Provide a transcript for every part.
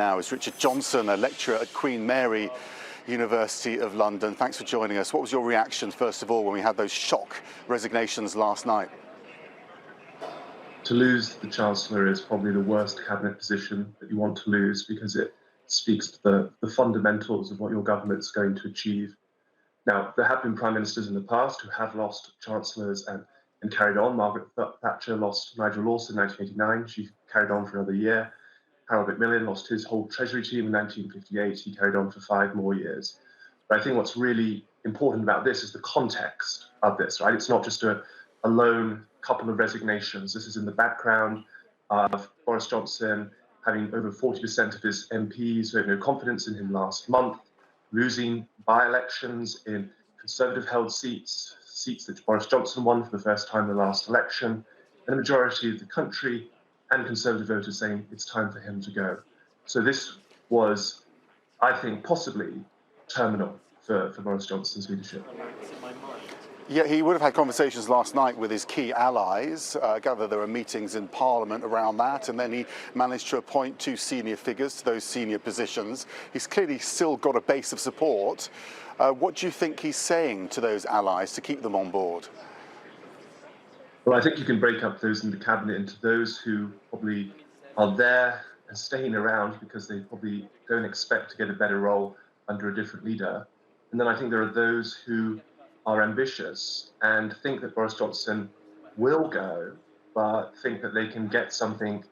Now is Richard Johnson, a lecturer at Queen Mary University of London. Thanks for joining us. What was your reaction, first of all, when we had those shock resignations last night? To lose the Chancellor is probably the worst cabinet position that you want to lose, because it speaks to the fundamentals of what your government's going to achieve. Now, there have been prime ministers in the past who have lost chancellors and carried on. Margaret Thatcher lost Nigel Lawson in 1989. She carried on for another year. Harold Macmillan lost his whole Treasury team in 1958. He carried on for 5 more years. But I think what's really important about this is the context of this, right? It's not just a lone couple of resignations. This is in the background of Boris Johnson having over 40% of his MPs who had no confidence in him last month, losing by-elections in Conservative-held seats, seats that Boris Johnson won for the first time in the last election, and the majority of the country and Conservative voters saying it's time for him to go. So this was, I think, possibly terminal for Boris Johnson's leadership. Yeah, he would have had conversations last night with his key allies. I gather there were meetings in Parliament around that, and then he managed to appoint 2 senior figures to those senior positions. He's clearly still got a base of support. What do you think he's saying to those allies to keep them on board? Well, I think you can break up those in the cabinet into those who probably are there and staying around because they probably don't expect to get a better role under a different leader. And then I think there are those who are ambitious and think that Boris Johnson will go, but think that they can get something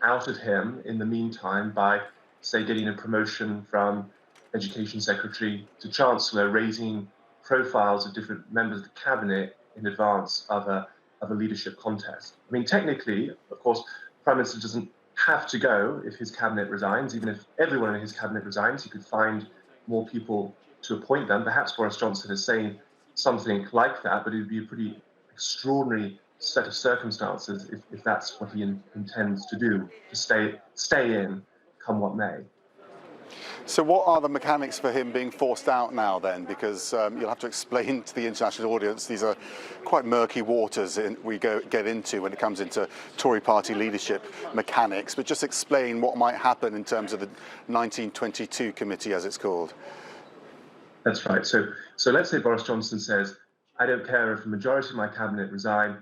out of him in the meantime by, say, getting a promotion from Education Secretary to Chancellor, raising profiles of different members of the cabinet in advance of a leadership contest. I mean, technically, of course, the Prime Minister doesn't have to go if his cabinet resigns. Even if everyone in his cabinet resigns, he could find more people to appoint them. Perhaps Boris Johnson is saying something like that, but it would be a pretty extraordinary set of circumstances if that's what he intends to do, to stay in, come what may. So what are the mechanics for him being forced out now then? Because you'll have to explain to the international audience, these are quite murky waters we get into when it comes into Tory party leadership mechanics, but just explain what might happen in terms of the 1922 committee, as it's called. That's right. So let's say Boris Johnson says, I don't care if the majority of my cabinet resign,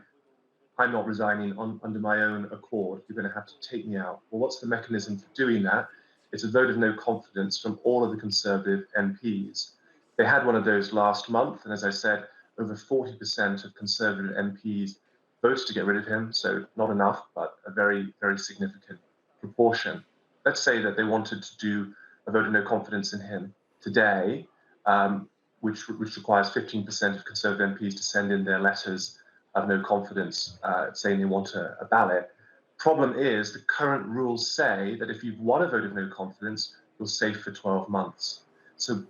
I'm not resigning under my own accord. You're going to have to take me out. Well, what's the mechanism for doing that? It's a vote of no confidence from all of the Conservative MPs. They had one of those last month, and as I said, over 40% of Conservative MPs voted to get rid of him, so not enough, but a very, very significant proportion. Let's say that they wanted to do a vote of no confidence in him today, which requires 15% of Conservative MPs to send in their letters of no confidence saying they want a ballot. Problem is, the current rules say that if you've won a vote of no confidence, you're safe for 12 months. So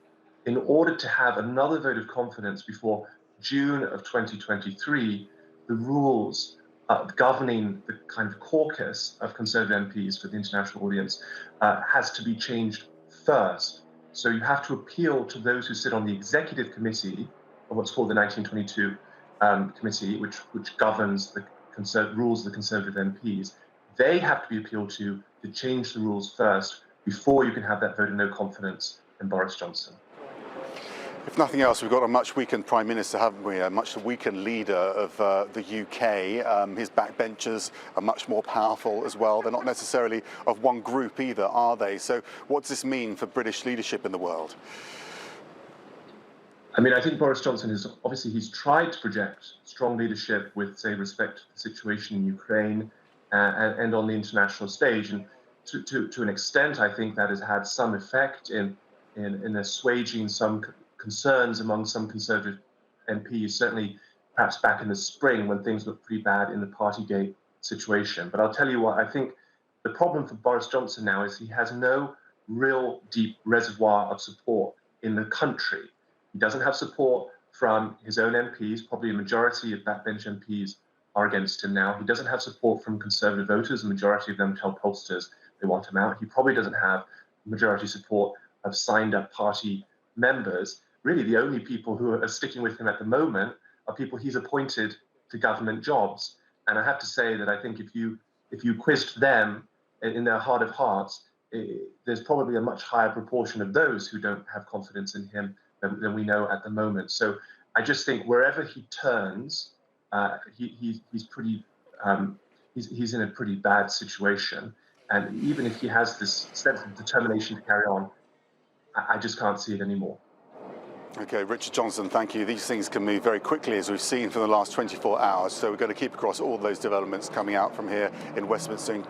in order to have another vote of confidence before June of 2023, the rules governing the kind of caucus of Conservative MPs for the international audience has to be changed first. So you have to appeal to those who sit on the executive committee of what's called the 1922 committee, which governs the rules of the Conservative MPs. They have to be appealed to change the rules first before you can have that vote of no confidence in Boris Johnson. If nothing else, we've got a much weakened Prime Minister, haven't we? A much weakened leader of the UK. His backbenchers are much more powerful as well. They're not necessarily of one group either, are they? So what does this mean for British leadership in the world? I mean, I think Boris Johnson he's tried to project strong leadership with, say, respect to the situation in Ukraine and on the international stage. And to an extent, I think that has had some effect in assuaging some concerns among some Conservative MPs, certainly perhaps back in the spring when things looked pretty bad in the Partygate situation. But I'll tell you what, I think the problem for Boris Johnson now is he has no real deep reservoir of support in the country. He doesn't have support from his own MPs. Probably a majority of backbench MPs are against him now. He doesn't have support from Conservative voters. The majority of them tell pollsters they want him out. He probably doesn't have majority support of signed-up party members. Really, the only people who are sticking with him at the moment are people he's appointed to government jobs. And I have to say that I think if you quizzed them in their heart of hearts, there's probably a much higher proportion of those who don't have confidence in him than we know at the moment. So I just think wherever he turns, he's pretty he's in a pretty bad situation. And even if he has this sense of determination to carry on, I just can't see it anymore. Okay, Richard Johnson, thank you. These things can move very quickly, as we've seen for the last 24 hours. So we're going to keep across all those developments coming out from here in Westminster.